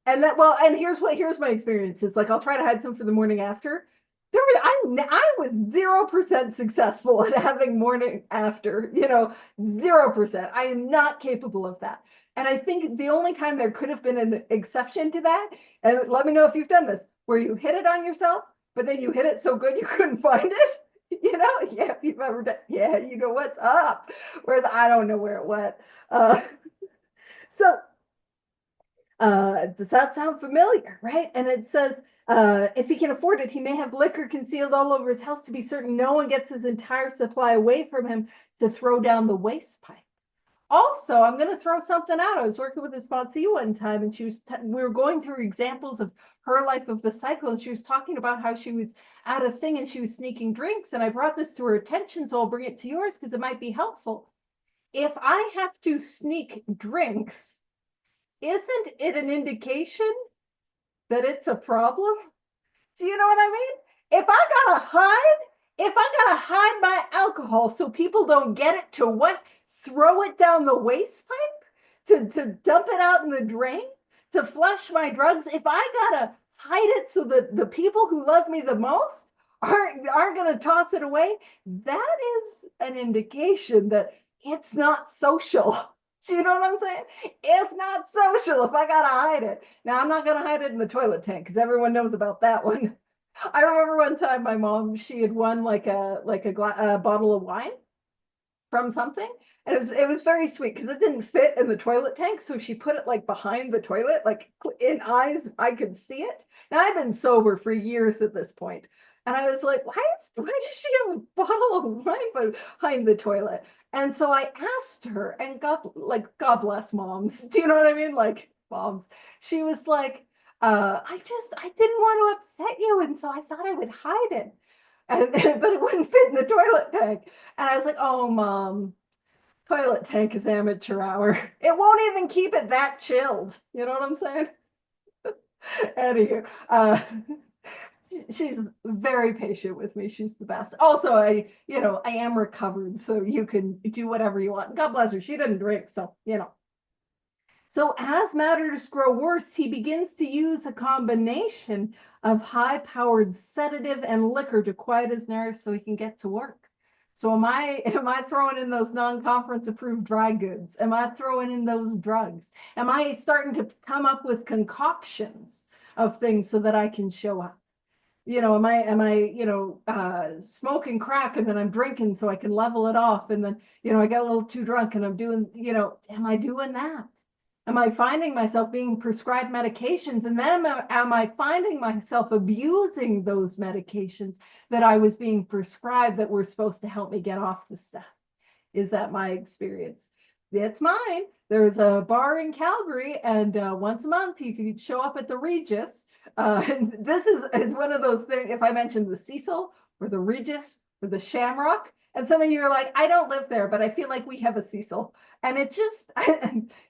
And that, well, and here's my experience. It's like I'll try to hide some for the morning after. I was 0% successful at having morning after, 0%. I am not capable of that. And I think the only time there could have been an exception to that, and let me know if you've done this, where you hit it on yourself, but then you hit it so good you couldn't find it. Yeah, if you've ever done, yeah, you know what's up. I don't know where it went. So does that sound familiar, right? And it says, if he can afford it, he may have liquor concealed all over his house to be certain no one gets his entire supply away from him to throw down the waste pipe. Also, I'm going to throw something out. I was working with a sponsee one time, and we were going through examples of her life of the cycle, and she was talking about how she was at a thing and she was sneaking drinks, and I brought this to her attention, so I'll bring it to yours because it might be helpful. If I have to sneak drinks, isn't it an indication that it's a problem? Do you know what I mean? If I gotta hide my alcohol so people don't get it, to what? Throw it down the waste pipe? To dump it out in the drain? To flush my drugs? If I gotta hide it so that the people who love me the most aren't gonna toss it away, that is an indication that it's not social. Do you know what I'm saying? It's not social if I gotta hide it. Now, I'm not gonna hide it in the toilet tank because everyone knows about that one. I remember one time my mom, she had won like a bottle of wine from something, and it was very sweet because it didn't fit in the toilet tank, so she put it like behind the toilet, like in eyes I could see it. Now I've been sober for years at this point, and I was like, why does she have a bottle of wine behind the toilet? And so I asked her, and God bless moms. Do you know what I mean? Like moms. She was like, I didn't want to upset you, and so I thought I would hide it. And but it wouldn't fit in the toilet tank. And I was like, oh mom, toilet tank is amateur hour. It won't even keep it that chilled. You know what I'm saying? Anywho, she's very patient with me. She's the best. Also, I am recovered, so you can do whatever you want. God bless her. She didn't drink, so. So as matters grow worse, he begins to use a combination of high-powered sedative and liquor to quiet his nerves so he can get to work. So am I throwing in those non-conference approved dry goods? Am I throwing in those drugs? Am I starting to come up with concoctions of things so that I can show up? Am I smoking crack and then I'm drinking so I can level it off, and then I get a little too drunk and I'm doing, am I doing that? Am I finding myself being prescribed medications, and then am I finding myself abusing those medications that I was being prescribed that were supposed to help me get off the stuff? Is that my experience? It's mine. There's a bar in Calgary, and once a month you could show up at the Regis. And this is one of those things. If I mentioned the Cecil or the Regis or the Shamrock, and some of you are like, I don't live there, but I feel like we have a Cecil. And it just,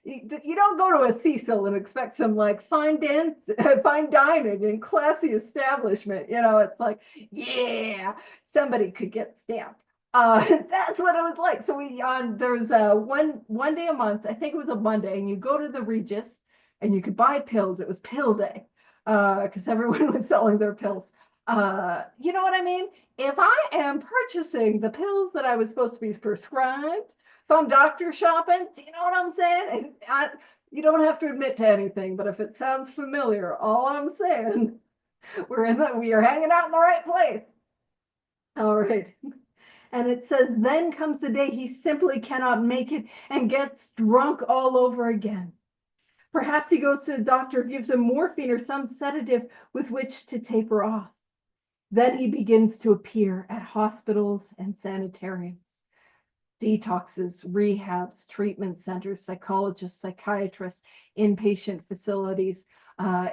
you don't go to a Cecil and expect some like fine dining and classy establishment. It's like, yeah, somebody could get stamped. That's what it was like. So there's one day a month, I think it was a Monday, and you go to the Regis and you could buy pills. It was pill day because everyone was selling their pills. You know what I mean? If I am purchasing the pills that I was supposed to be prescribed from doctor shopping, do you know what I'm saying? You don't have to admit to anything, but if it sounds familiar, all I'm saying, we are hanging out in the right place. All right. And it says, then comes the day he simply cannot make it and gets drunk all over again. Perhaps he goes to the doctor, gives him morphine or some sedative with which to taper off. Then he begins to appear at hospitals and sanitariums, detoxes, rehabs, treatment centers, psychologists, psychiatrists, inpatient facilities.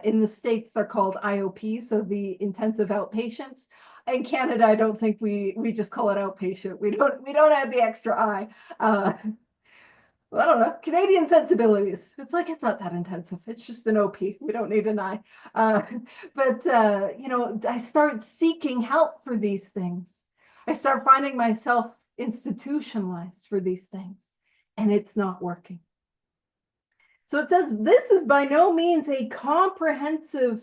In the States, they're called IOPs, so the intensive outpatients. in Canada, I don't think we just call it outpatient. We don't add the extra I. I don't know, Canadian sensibilities. It's like it's not that intensive. It's just an OP. We don't need an I. Uh, but I start seeking help for these things. I start finding myself institutionalized for these things, and it's not working. So it says this is by no means a comprehensive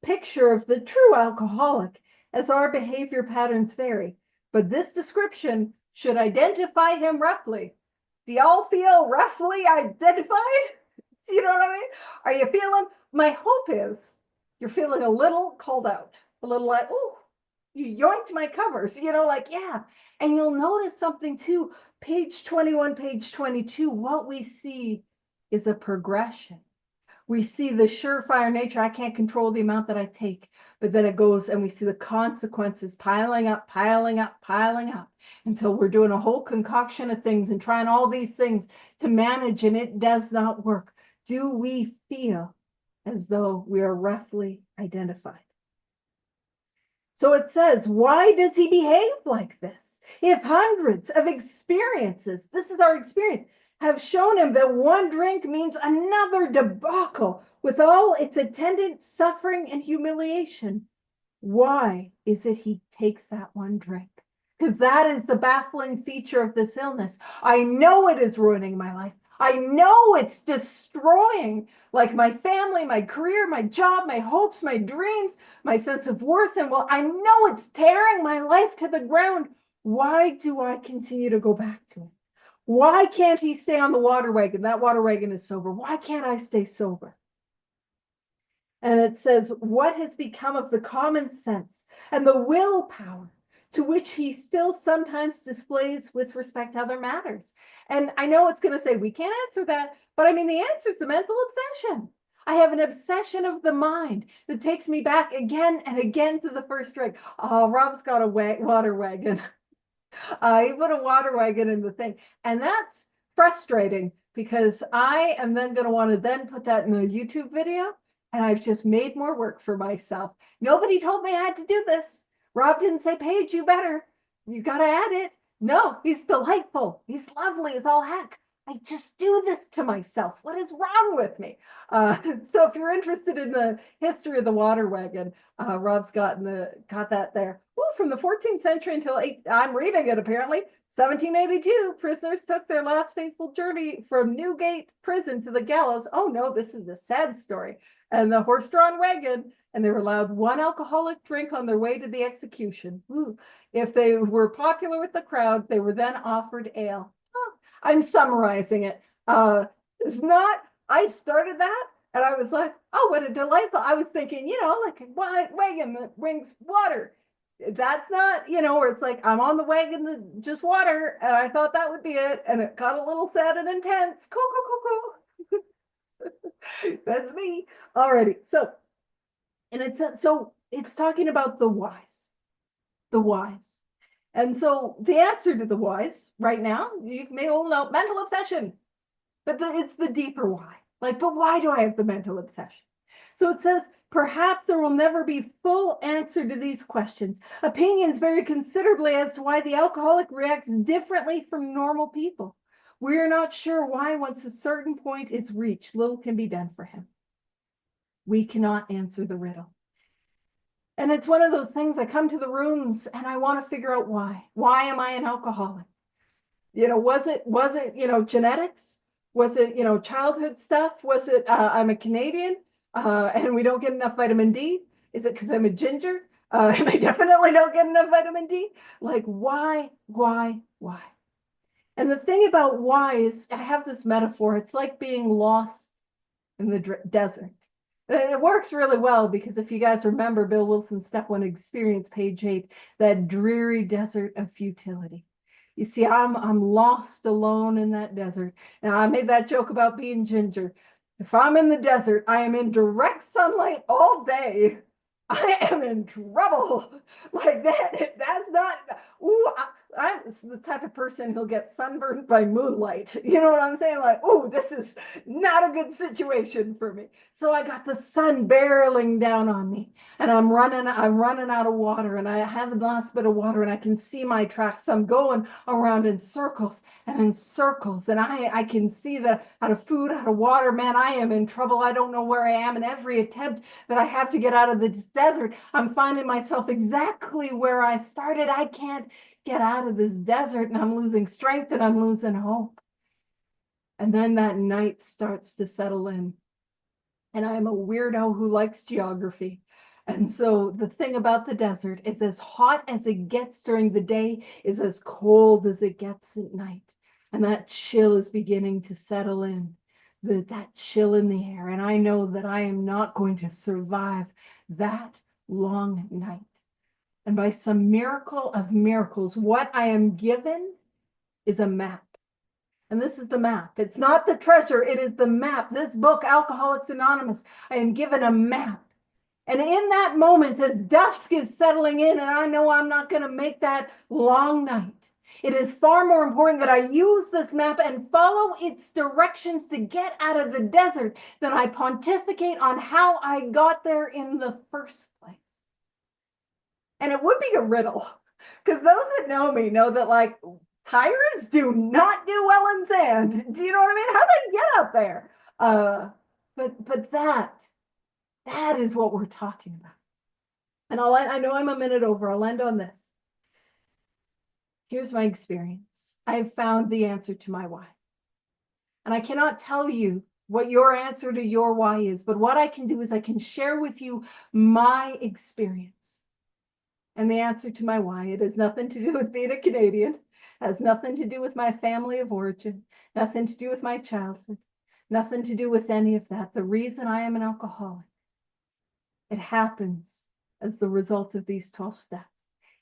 picture of the true alcoholic, as our behavior patterns vary, but this description should identify him roughly. Do y'all feel roughly identified? You know what I mean? Are you feeling? My hope is you're feeling a little called out, a little like, oh, you yoinked my covers, yeah. And you'll notice something too, page 21, page 22, what we see is a progression. We see the surefire nature. I can't control the amount that I take, but then it goes and we see the consequences piling up, piling up, piling up until we're doing a whole concoction of things and trying all these things to manage, and it does not work. Do we feel as though we are roughly identified? So it says, why does he behave like this? If hundreds of experiences, this is our experience, have shown him that one drink means another debacle with all its attendant suffering and humiliation, why is it he takes that one drink? Because that is the baffling feature of this illness. I know it is ruining my life. I know it's destroying like my family, my career, my job, my hopes, my dreams, my sense of worth. And well, I know it's tearing my life to the ground. Why do I continue to go back to it? Why can't he stay on the water wagon? That water wagon is sober. Why can't I stay sober? And it says, what has become of the common sense and the willpower to which he still sometimes displays with respect to other matters? And I know it's going to say, we can't answer that, but I mean, the answer is the mental obsession. I have an obsession of the mind that takes me back again and again to the first drink. Oh, Rob's got a water wagon. He put a water wagon in the thing. And that's frustrating because I am then going to want to then put that in a YouTube video. And I've just made more work for myself. Nobody told me I had to do this. Rob didn't say, Paige, you better. You got to add it. No, he's delightful. He's lovely as all heck. I just do this to myself. What is wrong with me? So if you're interested in the history of the water wagon, Rob's got that there. Well, from the 14th century until I'm reading it apparently, 1782, prisoners took their last fateful journey from Newgate prison to the gallows. Oh no, this is a sad story. And the horse-drawn wagon, and they were allowed one alcoholic drink on their way to the execution. Ooh. If they were popular with the crowd, they were then offered ale. Oh, I'm summarizing it. It's not, I started that, and I was like, oh, what a delightful, I was thinking, like a wagon that brings water. That's not, where it's like, I'm on the wagon that just water, and I thought that would be it, and it got a little sad and intense. Cool. That's me. Alrighty. So, and it's talking about the whys. And so the answer to the whys right now, you may all know mental obsession, but it's the deeper why. Like, but why do I have the mental obsession? So it says, perhaps there will never be full answer to these questions. Opinions vary considerably as to why the alcoholic reacts differently from normal people. We are not sure why, once a certain point is reached, little can be done for him. We cannot answer the riddle. And it's one of those things, I come to the rooms and I want to figure out why. Why am I an alcoholic? Was it, genetics? Was it, childhood stuff? Was it, I'm a Canadian and we don't get enough vitamin D? Is it because I'm a ginger? And I definitely don't get enough vitamin D? Like, why? And the thing about why is, I have this metaphor. It's like being lost in the desert. It works really well because if you guys remember Bill Wilson's Step 1 experience, page 8, that dreary desert of futility. You see, I'm lost alone in that desert. Now, I made that joke about being ginger. If I'm in the desert, I am in direct sunlight all day. I am in trouble. Like that. That's not, I'm the type of person who'll get sunburned by moonlight. You know what I'm saying? Like, oh, this is not a good situation for me. So I got the sun barreling down on me, and I'm running out of water, and I have the last bit of water, and I can see my tracks. I'm going around in circles and in circles, and I can see that out of food, out of water, man, I am in trouble. I don't know where I am, and every attempt that I have to get out of the desert, I'm finding myself exactly where I started. I can't get out of this desert, and I'm losing strength and I'm losing hope. And then that night starts to settle in. And I'm a weirdo who likes geography. And so the thing about the desert is as hot as it gets during the day is as cold as it gets at night. And that chill is beginning to settle in, that chill in the air. And I know that I am not going to survive that long night. And by some miracle of miracles, what I am given is a map. And this is the map. It's not the treasure, it is the map. This book, Alcoholics Anonymous, I am given a map. And in that moment, as dusk is settling in, and I know I'm not going to make that long night, it is far more important that I use this map and follow its directions to get out of the desert than I pontificate on how I got there in the first place. And it would be a riddle, because those that know me know that, like, tires do not do well in sand. Do you know what I mean? How did I get up there? But that is what we're talking about. And I know I'm a minute over. I'll end on this. Here's my experience. I've found the answer to my why. And I cannot tell you what your answer to your why is, but what I can do is I can share with you my experience. And the answer to my why, it has nothing to do with being a Canadian, has nothing to do with my family of origin, nothing to do with my childhood, nothing to do with any of that. The reason I am an alcoholic, it happens as the result of these 12 steps.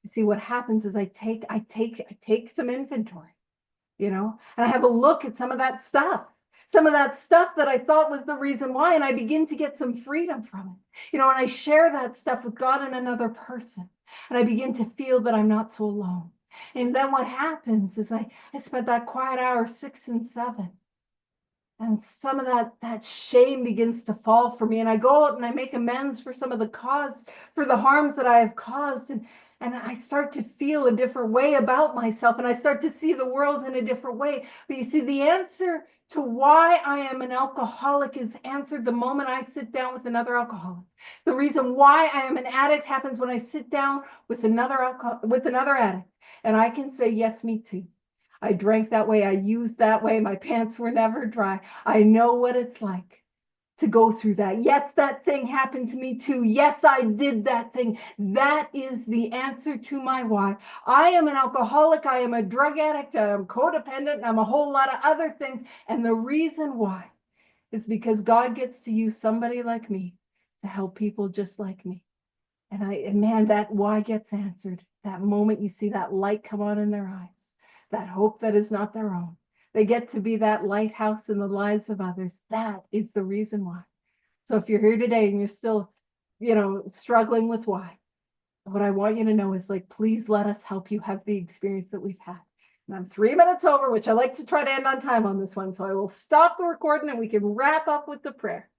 You see, what happens is I take some inventory, and I have a look at some of that stuff that I thought was the reason why, and I begin to get some freedom from it, and I share that stuff with God and another person, and I begin to feel that I'm not so alone. And then what happens is I spent that quiet hour 6 and 7, and some of that shame begins to fall for me, and I go out and I make amends for some of the harms that I have caused, and I start to feel a different way about myself, and I start to see the world in a different way. But you see, the answer to why I am an alcoholic is answered the moment I sit down with another alcoholic. The reason why I am an addict happens when I sit down with another addict, and I can say, yes, me too. I drank that way. I used that way. My pants were never dry. I know what it's like to go through that. Yes, that thing happened to me too. Yes, I did that thing. That is the answer to my why. I am an alcoholic. I am a drug addict. I am codependent. And I'm a whole lot of other things. And the reason why is because God gets to use somebody like me to help people just like me. And man, that why gets answered. That moment you see that light come on in their eyes, that hope that is not their own. They get to be that lighthouse in the lives of others. That is the reason why. So if you're here today and you're still, struggling with why, what I want you to know is, like, please let us help you have the experience that we've had. And I'm 3 minutes over, which I like to try to end on time on this one. So I will stop the recording and we can wrap up with the prayer.